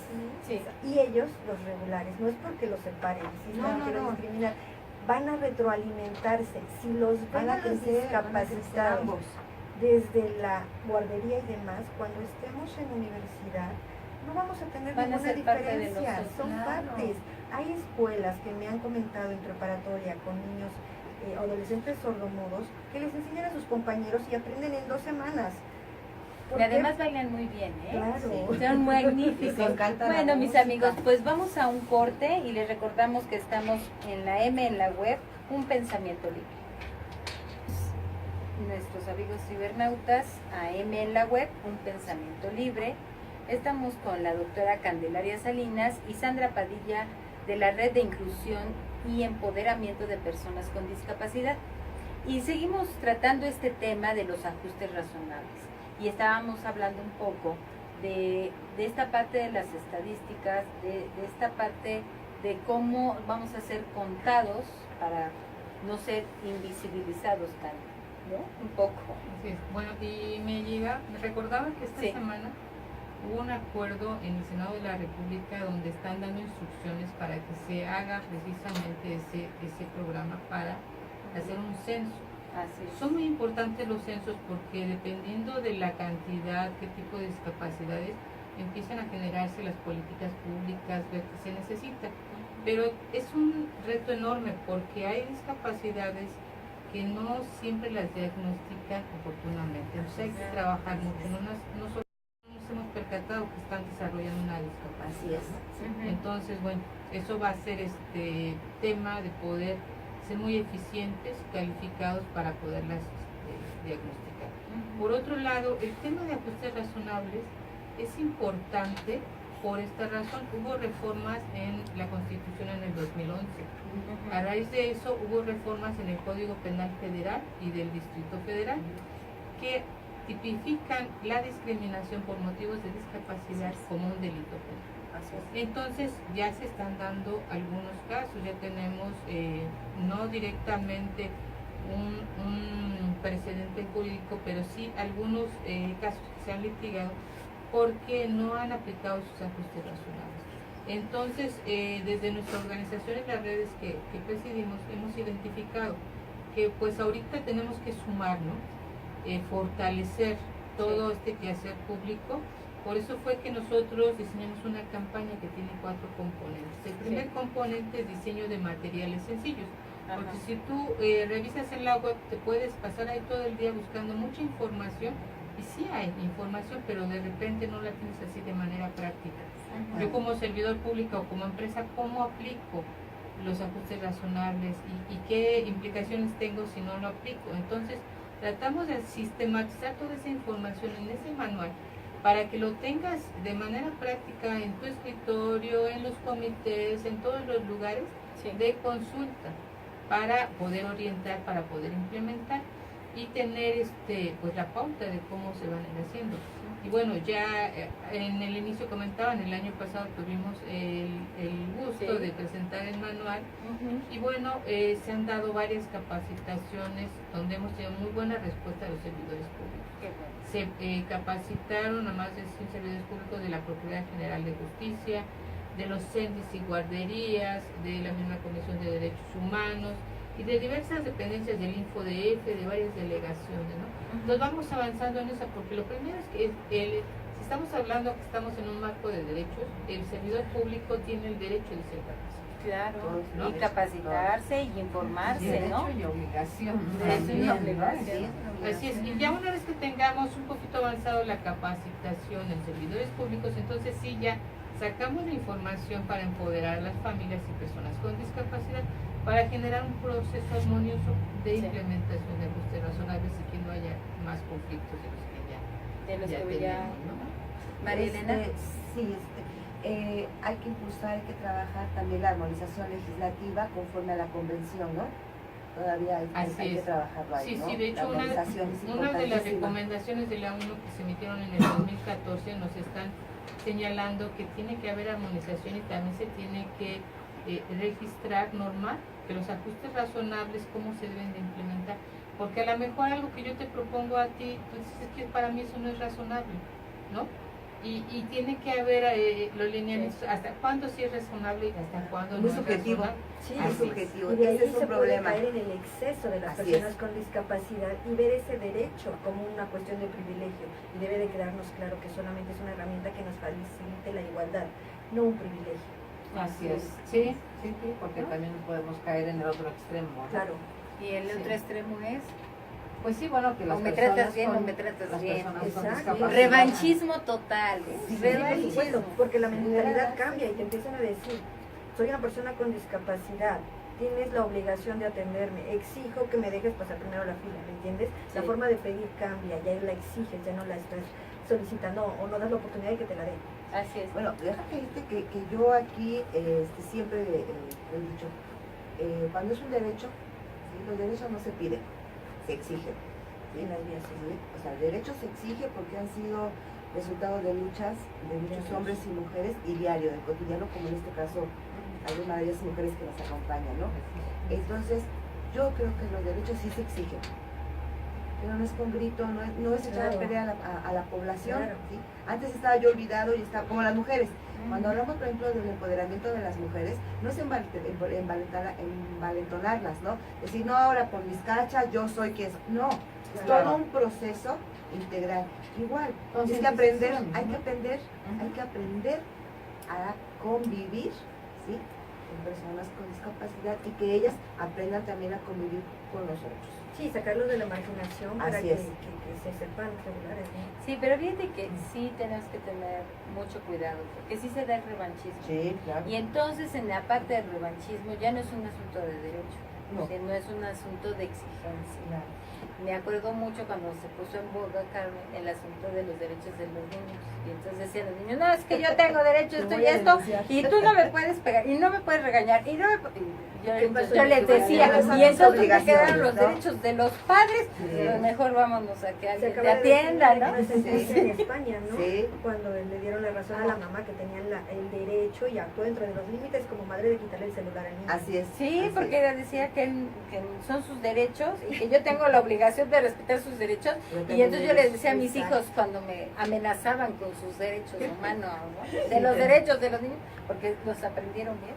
Sí. Y ellos, los regulares, no es porque los separen, si No, no, no, quiero no. discriminar, van a retroalimentarse. Si los ven Van a crecer discapacitados ambos. desde la guardería y demás, cuando estemos en universidad, no vamos a tener Van a ninguna ser parte de diferencia, nosotros, son claro. partes. Hay escuelas que me han comentado en preparatoria con niños adolescentes sordomudos que les enseñan a sus compañeros y aprenden en 2 semanas. ¿Por Y qué? además bailan muy bien, ¿eh? Claro. Son magníficos. Les encanta la Bueno, mis música. amigos, pues vamos a un corte y les recordamos que estamos en la M en la web, Un Pensamiento Libre. Nuestros amigos cibernautas, AM en la web, Un Pensamiento Libre. Estamos con la doctora Candelaria Salinas y Sandra Padilla de la Red de Inclusión y Empoderamiento de Personas con Discapacidad. Y seguimos tratando este tema de los ajustes razonables. Y estábamos hablando un poco de esta parte de las estadísticas, de esta parte de cómo vamos a ser contados para no ser invisibilizados tanto, ¿no? Un poco. Así es. Bueno, y me recordaba que esta Sí. semana hubo un acuerdo en el Senado de la República donde están dando instrucciones para que se haga precisamente ese programa para hacer un censo. Así es. Son muy importantes los censos porque dependiendo de la cantidad, qué tipo de discapacidades, empiezan a generarse las políticas públicas, ver qué se necesita. Pero es un reto enorme porque hay discapacidades que no siempre las diagnostican oportunamente. Entonces hay que trabajar mucho. No solo nos hemos percatado que están desarrollando una discapacidad. Así es. ¿No? Entonces, bueno, eso va a ser este tema de poder ser muy eficientes, calificados para poderlas diagnosticar. Por otro lado, el tema de ajustes razonables es importante por esta razón. Hubo reformas en la Constitución en el 2011. A raíz de eso hubo reformas en el Código Penal Federal y del Distrito Federal que tipifican la discriminación por motivos de discapacidad como un delito penal. Así es. Entonces ya se están dando algunos casos, ya tenemos no directamente un precedente jurídico, pero sí algunos casos que se han litigado porque no han aplicado sus ajustes razonables. Entonces, desde nuestra organización y las redes que presidimos, hemos identificado que pues ahorita tenemos que sumar, ¿no? Fortalecer todo este quehacer público. Por eso fue que nosotros diseñamos una campaña que tiene 4 componentes. El primer componente es diseño de materiales sencillos. Porque si tú revisas en la web, te puedes pasar ahí todo el día buscando mucha información. Y sí hay información, pero de repente no la tienes así de manera práctica. Yo como servidor público o como empresa, ¿cómo aplico los ajustes razonables y qué implicaciones tengo si no lo aplico? Entonces, tratamos de sistematizar toda esa información en ese manual para que lo tengas de manera práctica en tu escritorio, en los comités, en todos los lugares de consulta. para poder orientar, para poder implementar y tener pues la pauta de cómo se van a ir haciendo. Y bueno, ya en el inicio comentaban, el año pasado tuvimos el gusto de presentar el manual y bueno, se han dado varias capacitaciones donde hemos tenido muy buena respuesta de los servidores públicos. Se capacitaron a más de 100 servidores públicos de la Procuraduría General de Justicia, de los CENDIS y guarderías, de la misma Comisión de Derechos Humanos y de diversas dependencias del InfoDF, de varias delegaciones, ¿no? Entonces vamos avanzando en eso, porque lo primero es que si estamos hablando que estamos en un marco de derechos, el servidor público tiene el derecho de ser capacitado. Claro, ¿no? y capacitarse y informarse, ¿no? Derecho y obligación. Derecho y obligación. Así es, y ya una vez que tengamos un poquito avanzado la capacitación en servidores públicos, entonces sí ya sacamos la información para empoderar a las familias y personas con discapacidad para generar un proceso armonioso de implementación de ajustes razonables y que no haya más conflictos de los que ya tenemos, ¿no? María Elena. Sí, hay que impulsar, hay que trabajar también la armonización legislativa conforme a la convención, ¿no? Todavía hay que trabajarlo ahí, sí, ¿no? sí, de hecho una de las recomendaciones de la ONU que se emitieron en el 2014 nos están señalando que tiene que haber armonización y también se tiene que registrar, normar, que los ajustes razonables, cómo se deben de implementar, porque a lo mejor algo que yo te propongo a ti, tú dices que para mí eso no es razonable, ¿no? Y tiene que haber los lineamientos, hasta cuándo sí es razonable y hasta cuándo no muy es subjetivo. razonable. Sí, Muy subjetivo. y de ahí Ese es se un puede problema. caer en el exceso de las Así personas es. con discapacidad y ver ese derecho como una cuestión de privilegio. Y debe de quedarnos claro que solamente es una herramienta que nos facilite la igualdad, no un privilegio. Así es. Sí, porque también podemos caer en el otro extremo, ¿no? Claro. Y el otro extremo es Pues sí, bueno, que las o me personas tratas bien con, o me tratas las bien. personas con Exacto. discapacidad. Revanchismo total. Sí, por Revanchismo. supuesto, porque la mentalidad cambia y te empiezan a decir, soy una persona con discapacidad, tienes la obligación de atenderme, exijo que me dejes pasar primero la fila, ¿me entiendes? La Sí. forma de pedir cambia, ya la exiges, ya no la estás solicitando o no das la oportunidad de que te la den. Así es. Bueno, déjame decirte que yo aquí siempre he dicho, cuando es un derecho, ¿sí? Los derechos no se piden, se exigen. ¿sí? En las vías, sí. ¿Sí? O sea, el derecho se exige porque han sido resultado de luchas de muchos hombres y mujeres y diario, del cotidiano, como en este caso alguna de ellas mujeres que nos acompañan, ¿no? Entonces, yo creo que los derechos sí se exigen, pero no es con grito, no es echar a perder a la población. Claro. ¿sí? Antes estaba yo olvidado y estaba como las mujeres. Cuando hablamos, por ejemplo, del empoderamiento de las mujeres, no es envalentonarlas, ¿no? Decir, no, ahora por mis cachas yo soy quien soy. No, es Claro. todo un proceso integral. Igual, Con es que aprender, sensación, hay ¿no? que aprender a convivir, ¿sí? Con personas con discapacidad y que ellas aprendan también a convivir con nosotros. Sí, sacarlos de la marginación para Así que, es. que se sepan regulares, ¿no? Sí, pero fíjate que sí tenemos que tener mucho cuidado, porque sí se da el revanchismo. Sí, claro. Y entonces en la parte del revanchismo ya no es un asunto de derecho, No. no es un asunto de exigencia. Me acuerdo mucho cuando se puso en boga, Carmen, el asunto de los derechos de los niños. Y entonces decían los niños, no, es que yo tengo derecho a Te esto voy y a esto, denunciar. y tú no me puedes pegar, y no me puedes regañar, y no me pu- y yo, ¿Qué entonces pasó? yo les ¿Qué decía, pasó? y entonces me Obligaciones, quedaron los ¿no? derechos de los padres, Sí. pues mejor vámonos a que Se alguien te acaba de atienda, decir ¿no? una sentencia en España, ¿no? Sí. Cuando le dieron la razón a la mamá que tenía el derecho y actuó dentro de los límites como madre de quitarle el celular al niño. Así es. Sí, así porque es. ella decía que son sus derechos y que yo tengo la obligación de respetar sus derechos. Y entonces yo les decía a mis hijos cuando me amenazaban con sus derechos humanos, ¿no? De los derechos de los niños, porque los aprendieron bien,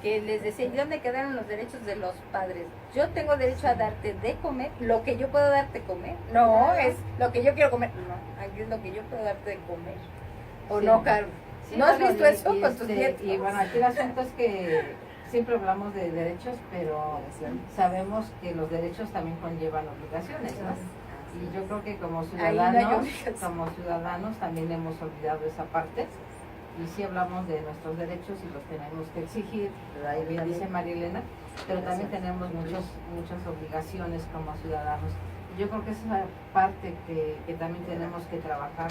que les decía, ¿y dónde quedaron los derechos de los padres? Yo tengo derecho a darte de comer, lo que yo puedo darte comer. No, es lo que yo quiero comer. No, aquí es lo que yo puedo darte de comer. ¿O Sí. no, Carmen? Sí, ¿No has bueno, visto eso y con tus nietos? Y bueno, aquí el asunto es que siempre hablamos de derechos, pero sabemos que los derechos también conllevan obligaciones, ¿no? Y yo creo que como Ahí no hay ciudadanos, obligación. también hemos olvidado esa parte. Y sí hablamos de nuestros derechos y los tenemos que exigir, pero ahí bien dice María Elena, pero también tenemos muchas obligaciones como ciudadanos. Y yo creo que esa es la parte que también tenemos que trabajar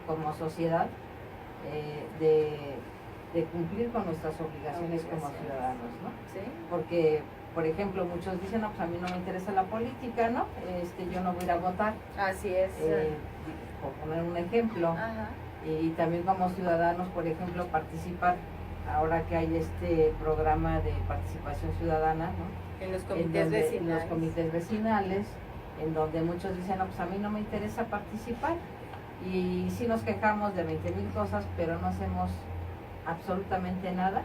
como sociedad, de cumplir con nuestras obligaciones como ciudadanos, ¿no? Sí. Porque por ejemplo, muchos dicen, no, pues a mí no me interesa la política, ¿no? Yo no voy a ir a votar, Así es. por poner un ejemplo. Ajá. Y también como ciudadanos, por ejemplo, participar, ahora que hay este programa de participación ciudadana, ¿no? En los En comités donde- vecinales. en los comités vecinales, en donde muchos dicen, no, pues a mí no me interesa participar. Y sí nos quejamos de 20,000 cosas, pero no hacemos absolutamente nada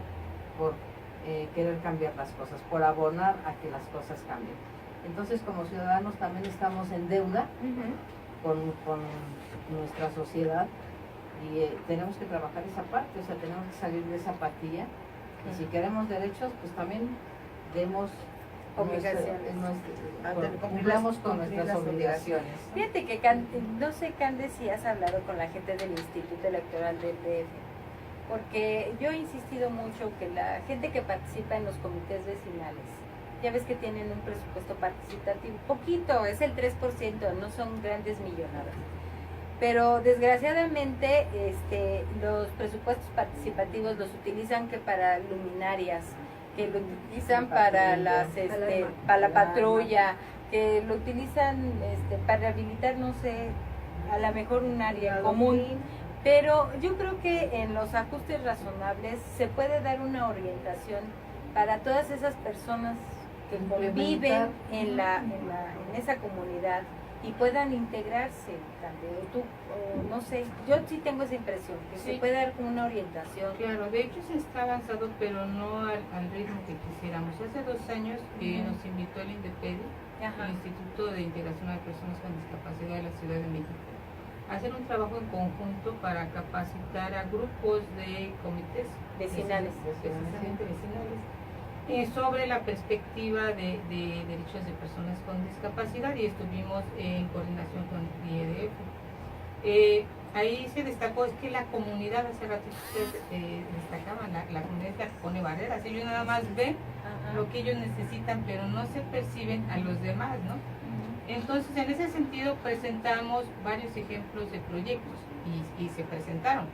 por querer cambiar las cosas, por abonar a que las cosas cambien. Entonces, como ciudadanos también estamos en deuda con nuestra sociedad y tenemos que trabajar esa parte, o sea, tenemos que salir de esa apatía. Y si queremos derechos, pues también demos Obligaciones. cumplamos con nuestras obligaciones. Fíjate que, no sé, Cande, si has hablado con la gente del Instituto Electoral del DF, porque yo he insistido mucho que la gente que participa en los comités vecinales, ya ves que tienen un presupuesto participativo, poquito, es el 3%, no son grandes millonadas. Pero desgraciadamente los presupuestos participativos los utilizan que para luminarias, que lo utilizan para para la patrulla, que lo utilizan para rehabilitar, no sé, a lo mejor un área común. Pero yo creo que en los ajustes razonables se puede dar una orientación para todas esas personas que conviven en esa comunidad y puedan integrarse, no sé, yo sí tengo esa impresión, que Sí. se puede dar como una orientación. Claro, de hecho se está avanzado, pero no al ritmo que quisiéramos. Hace 2 años que nos invitó el INDEPEDI, Ajá. el Instituto de Integración de Personas con Discapacidad de la Ciudad de México, a hacer un trabajo en conjunto para capacitar a grupos de comités Vecinales. precisamente vecinales, sobre la perspectiva de derechos de personas con discapacidad, y estuvimos en coordinación con el IEDF. Ahí se destacó es que la comunidad, hace ratito ustedes destacaban, la comunidad que pone barreras, ellos nada más ven Ajá. lo que ellos necesitan, pero no se perciben a los demás, ¿no? Entonces, en ese sentido, presentamos varios ejemplos de proyectos y se presentaron,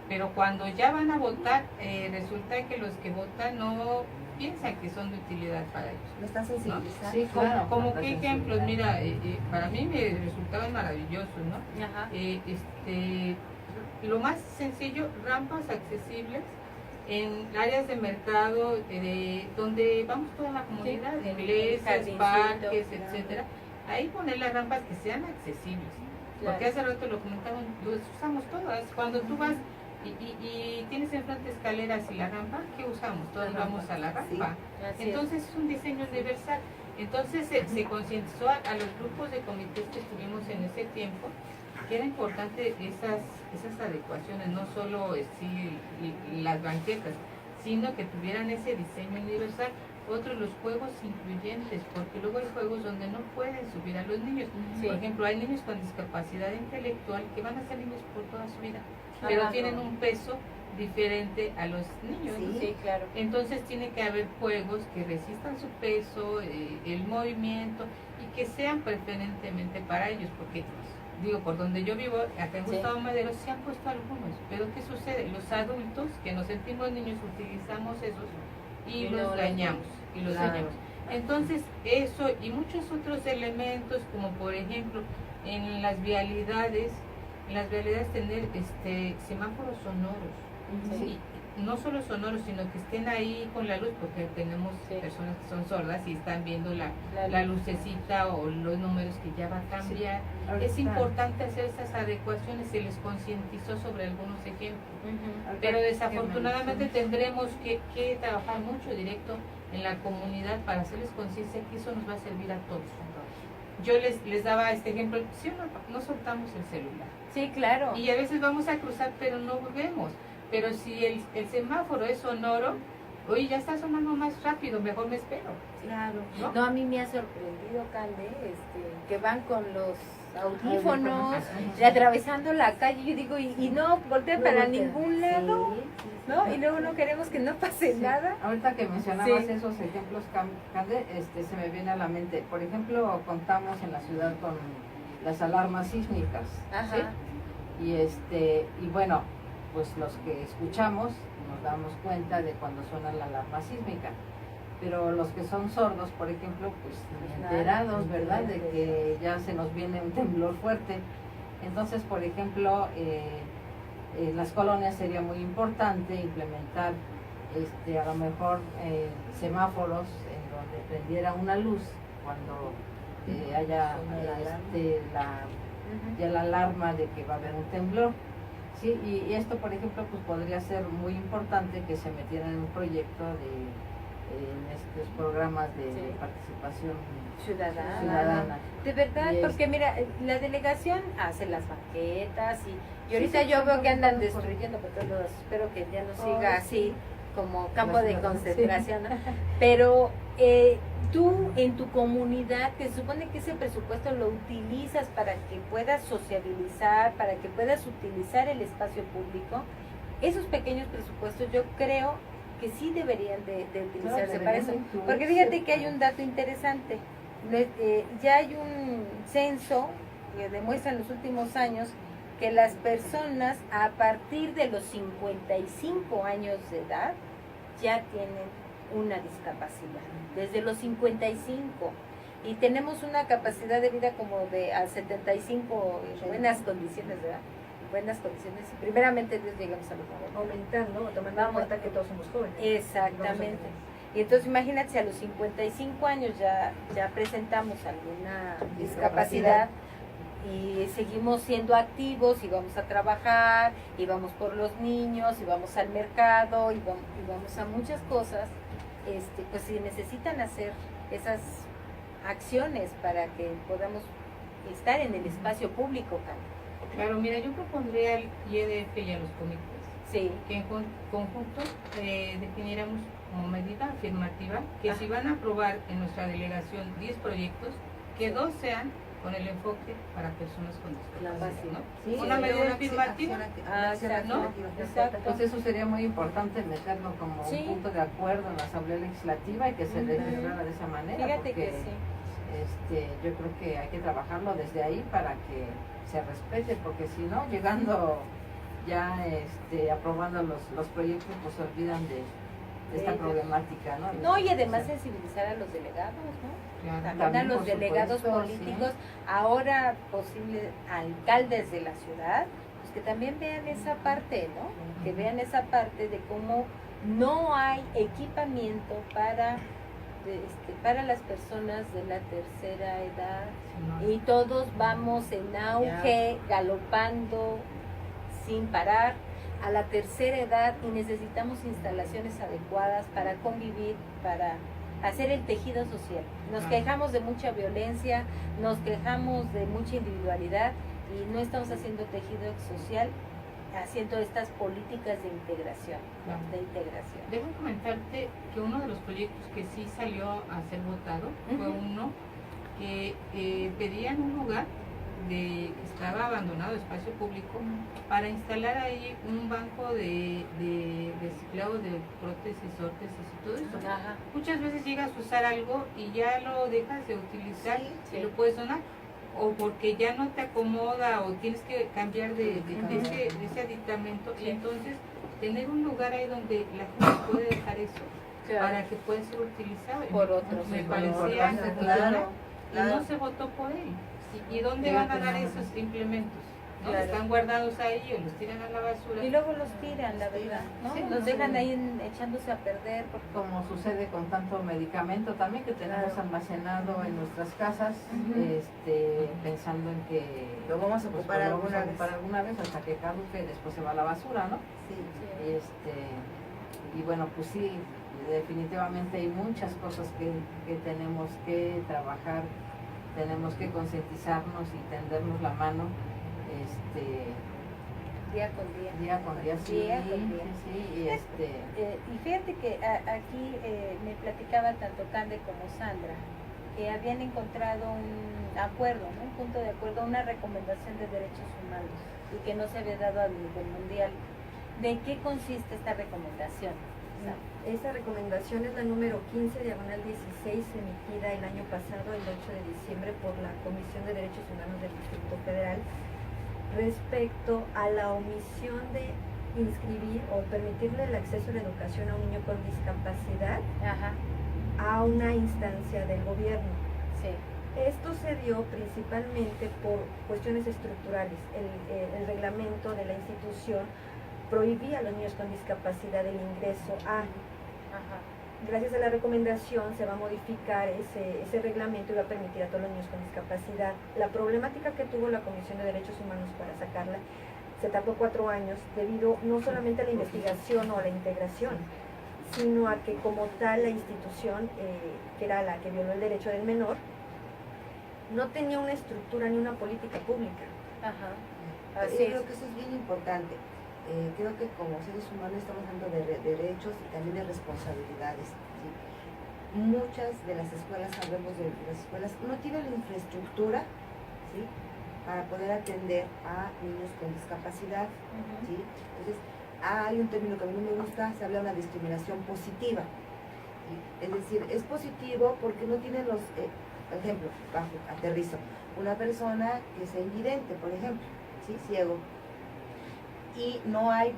pero cuando ya van a votar, resulta que los que votan no piensan que son de utilidad para ellos. Lo están sensibilizando. Sí, claro. Como qué ejemplos, mira, para mí me resultaban maravillosos, ¿no? Ajá. Lo más sencillo, rampas accesibles en áreas de mercado donde vamos toda la comunidad, Sí, iglesias, jardincito, parques, claro. etcétera. Ahí poner las rampas que sean accesibles, Claro. porque hace rato lo comentaban, lo usamos todas. Cuando tú vas y tienes enfrente escaleras y la rampa, ¿qué usamos? Todos vamos a la rampa. Así es. Entonces es un diseño universal. Entonces se concientizó a los grupos de comités que estuvimos en ese tiempo que era importante esas adecuaciones, no solo las banquetas, sino que tuvieran ese diseño universal. Otro, los juegos incluyentes, porque luego hay juegos donde no pueden subir a los niños. Sí. Por ejemplo, hay niños con discapacidad intelectual que van a ser niños por toda su vida, pero Ajá. tienen un peso diferente a los niños. Sí. ¿no? Sí, claro. Entonces tiene que haber juegos que resistan su peso, el movimiento, y que sean preferentemente para ellos, porque digo, por donde yo vivo, acá en Sí. Gustavo Madero se han puesto algunos, pero ¿qué sucede? Los adultos que nos sentimos niños utilizamos esos y Y los no dañamos, Claro. dañamos. Entonces eso y muchos otros elementos, como por ejemplo en las vialidades tener semáforos sonoros. Sí. Y no solo sonoros, sino que estén ahí con la luz, porque tenemos Sí. personas que son sordas y están viendo la La lucecita o los números que ya va a cambiar. Ahorita- Es importante hacer esas adecuaciones, se les concientizó sobre algunos ejemplos, Ujú. pero ahorita desafortunadamente que tendremos que trabajar mucho directo en la comunidad para hacerles conciencia que eso nos va a servir a todos. Yo les daba este ejemplo, si no soltamos el celular, Sí, claro. y a veces vamos a cruzar pero no vemos, pero si el semáforo es sonoro, oye, ya está sonando más rápido, mejor me espero. Claro. ¿no? No, a mí me ha sorprendido, Cande, que van con los audífonos y atravesando la calle. Yo digo, y no voltean para ningún lado, ¿no? Y luego no queremos que no pase nada. Ahorita que mencionabas Sí. esos ejemplos, Cande, se me viene a la mente. Por ejemplo, contamos en la ciudad con las alarmas sísmicas. Ajá. ¿sí? Y bueno, pues los que escuchamos nos damos cuenta de cuando suena la alarma sísmica. pero los que son sordos, por ejemplo, pues ni enterados, ¿verdad? De que ya se nos viene un temblor fuerte. Entonces, por ejemplo, en las colonias sería muy importante implementar a lo mejor semáforos en donde prendiera una luz cuando haya ya la alarma de que va a haber un temblor. Sí, y esto, por ejemplo, pues podría ser muy importante que se metiera en un proyecto en estos programas de participación ciudadana. De verdad, Y porque mira, la delegación hace las banquetas y ahorita yo veo que andan destruyendo por todos lados. Espero que ya no siga así como campo de concentración, ¿no? Pero tú en tu comunidad, te supone que ese presupuesto lo utilizas para que puedas sociabilizar, para que puedas utilizar el espacio público. Esos pequeños presupuestos yo creo que sí deberían de utilizarse para eso. Porque fíjate que hay un dato interesante. Ya hay un censo que demuestra en los últimos años que las personas a partir de los 55 años de edad ya tienen una discapacidad, desde los 55, y tenemos una capacidad de vida como de a 75 en buenas condiciones, ¿verdad? Buenas condiciones, y primeramente Dios llegamos a los 90. Aumentando, tomando en cuenta que todos somos jóvenes. Exactamente. Y entonces imagínate, si a los 55 años ya presentamos alguna discapacidad y seguimos siendo activos y vamos a trabajar y vamos por los niños y vamos al mercado y vamos a muchas cosas, pues si necesitan hacer esas acciones para que podamos estar en el espacio público, Carmen. Claro, mira, yo propondría al IEDF y a los comités Sí. que en conjunto definiéramos como medida afirmativa que si van a aprobar en nuestra delegación 10 proyectos, que 2 sean con el enfoque para personas con discapacidad, ¿no? Sí, Una medida afirmativa, ¿no? Exacto. Pues eso sería muy importante meterlo como Sí. un punto de acuerdo en la Asamblea Legislativa y que se legislara de esa manera. Fíjate porque, que sí. yo creo que hay que trabajarlo desde ahí para que se respete, porque si no, llegando ya aprobando los proyectos, pues se olvidan de esta problemática, ¿no? No, y además sensibilizar a los delegados, ¿no? Claro. También a También, los por delegados supuesto, políticos, ahora posibles alcaldes de la ciudad, pues que también vean esa parte, ¿no? Que vean esa parte de cómo no hay equipamiento para las personas de la tercera edad y todos vamos en auge, galopando sin parar a la tercera edad y necesitamos instalaciones adecuadas para convivir, para hacer el tejido social. Nos quejamos de mucha violencia, nos quejamos de mucha individualidad y no estamos haciendo tejido social, haciendo estas políticas de integración. Debo comentarte que uno de los proyectos que sí salió a ser votado fue uno que pedían un lugar que estaba abandonado, espacio público, para instalar ahí un banco de reciclado de prótesis, órtesis y todo eso. Ajá. Muchas veces llegas a usar algo y ya lo dejas de utilizar y lo puedes donar, o porque ya no te acomoda o tienes que cambiar de ese aditamento, y entonces tener un lugar ahí donde la gente puede dejar eso para que pueda ser utilizado. Por otros. Me Por parecía otros, claro, y claro. no se votó por él. ¿Y dónde van a dar esos implementos? ¿No? Claro. Están guardados ahí o los tiran a la basura. Y luego los tiran, la verdad, ¿no? Sí, Los sí. dejan ahí echándose a perder. Como sucede con tanto medicamento también que tenemos almacenado en nuestras casas, pensando en que Lo vamos a pues, ocupar lo vamos alguna a vez. ocupar alguna vez hasta que caduque y después se va a la basura, ¿no? Sí. Y bueno, pues sí, definitivamente hay muchas cosas que tenemos que trabajar, tenemos que concientizarnos y tendernos la mano Día con día. día con día, sí, Día con día. sí, Y fíjate que aquí me platicaba tanto Cande como Sandra que habían encontrado un acuerdo, ¿no? Un punto de acuerdo, una recomendación de derechos humanos y que no se había dado a nivel mundial. ¿De qué consiste esta recomendación? Esta recomendación es la número 15, diagonal 16, emitida el año pasado, el 8 de diciembre, por la Comisión de Derechos Humanos del Distrito Federal, respecto a la omisión de inscribir o permitirle el acceso a la educación a un niño con discapacidad Ajá. a una instancia del gobierno. Sí. Esto se dio principalmente por cuestiones estructurales. El reglamento de la institución prohibía a los niños con discapacidad el ingreso a. Ajá. Gracias a la recomendación se va a modificar ese reglamento y va a permitir a todos los niños con discapacidad. La problemática que tuvo la Comisión de Derechos Humanos para sacarla se tardó 4 años debido no solamente a la investigación o a la integración, sino a que como tal la institución, que era la que violó el derecho del menor, no tenía una estructura ni una política pública. Ajá. Yo Así creo es. que eso es bien importante. Creo que como seres humanos estamos hablando de derechos y también de responsabilidades. ¿Sí? Muchas de las escuelas, sabemos de las escuelas, no tienen la infraestructura, ¿sí?, para poder atender a niños con discapacidad. ¿Sí? Entonces, hay un término que a mí no me gusta, se habla de una discriminación positiva. ¿Sí? Es decir, es positivo porque no tienen los, por ejemplo, aterrizo, una persona que sea invidente, por ejemplo, ¿sí?, ciego, y no hay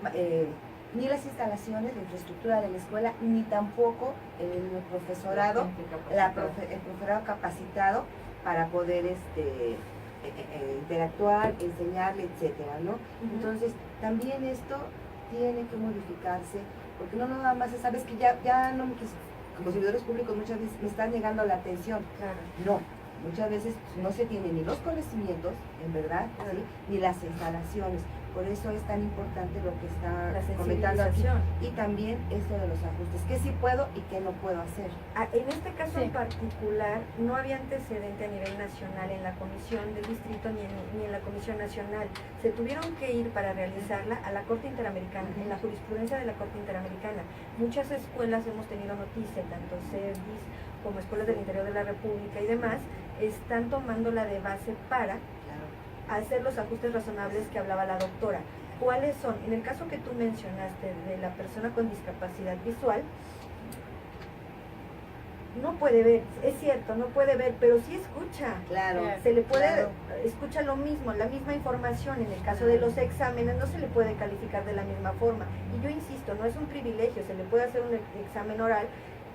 ni las instalaciones, la infraestructura de la escuela, ni tampoco el profesorado, el profesorado capacitado para poder interactuar, enseñarle, etcétera, ¿no? Entonces, también esto tiene que modificarse, porque no nada más, sabes que ya no, como servidores públicos muchas veces me están negando la atención. Claro. No, muchas veces no se tienen ni los conocimientos, en verdad, ¿sí?, ni las instalaciones. Por eso es tan importante lo que está La comentando aquí. sensibilización. Y también esto de los ajustes, qué sí puedo y qué no puedo hacer. En este caso Sí. en particular, no había antecedente a nivel nacional en la Comisión del Distrito ni en la Comisión Nacional. Se tuvieron que ir para realizarla a la Corte Interamericana, en la jurisprudencia de la Corte Interamericana. Muchas escuelas hemos tenido noticia, tanto CEDIS como escuelas del interior de la República y demás, están tomándola de base para hacer los ajustes razonables que hablaba la doctora. ¿Cuáles son? En el caso que tú mencionaste de la persona con discapacidad visual, no puede ver, es cierto, no puede ver, pero sí escucha. Claro. Se le puede, Claro. escucha lo mismo, la misma información. En el caso de los exámenes no se le puede calificar de la misma forma. Y yo insisto, no es un privilegio, se le puede hacer un examen oral.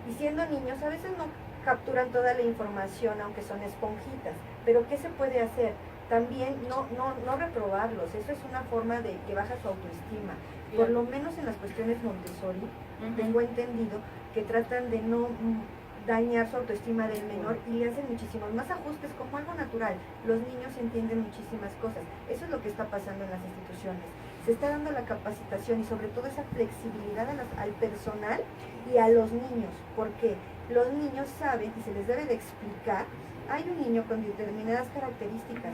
Y siendo niños a veces no capturan toda la información, aunque son esponjitas. Pero ¿qué se puede hacer? También no reprobarlos, eso es una forma de que baja su autoestima. Por lo menos en las cuestiones Montessori, tengo entendido que tratan de no dañar su autoestima del menor y le hacen muchísimos más ajustes como algo natural. Los niños entienden muchísimas cosas. Eso es lo que está pasando en las instituciones. Se está dando la capacitación y sobre todo esa flexibilidad al personal y a los niños, porque los niños saben y se les debe de explicar, hay un niño con determinadas características,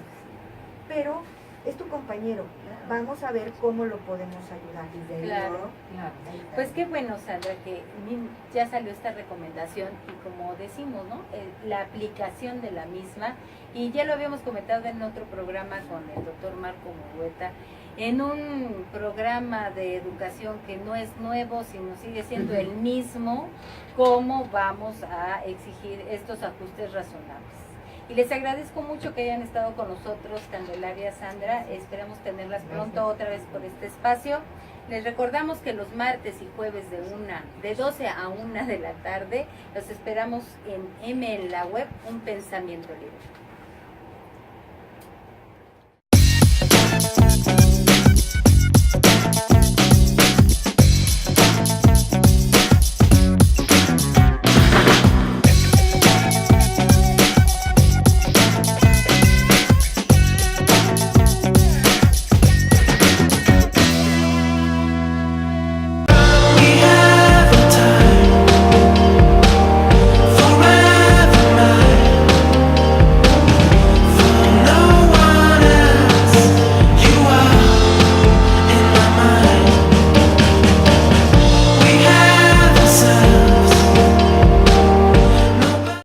pero es tu compañero, vamos a ver cómo lo podemos ayudar. Claro. Claro. Pues qué bueno, Sandra, que ya salió esta recomendación y como decimos, ¿no? La aplicación de la misma, y ya lo habíamos comentado en otro programa con el doctor Marco Murrueta, en un programa de educación que no es nuevo, sino sigue siendo el mismo, cómo vamos a exigir estos ajustes razonables. Y les agradezco mucho que hayan estado con nosotros, Candelaria, Sandra. Esperamos tenerlas pronto otra vez por este espacio. Les recordamos que los martes y jueves de 12 a 1 de la tarde, los esperamos en M en la web, Un Pensamiento Libre.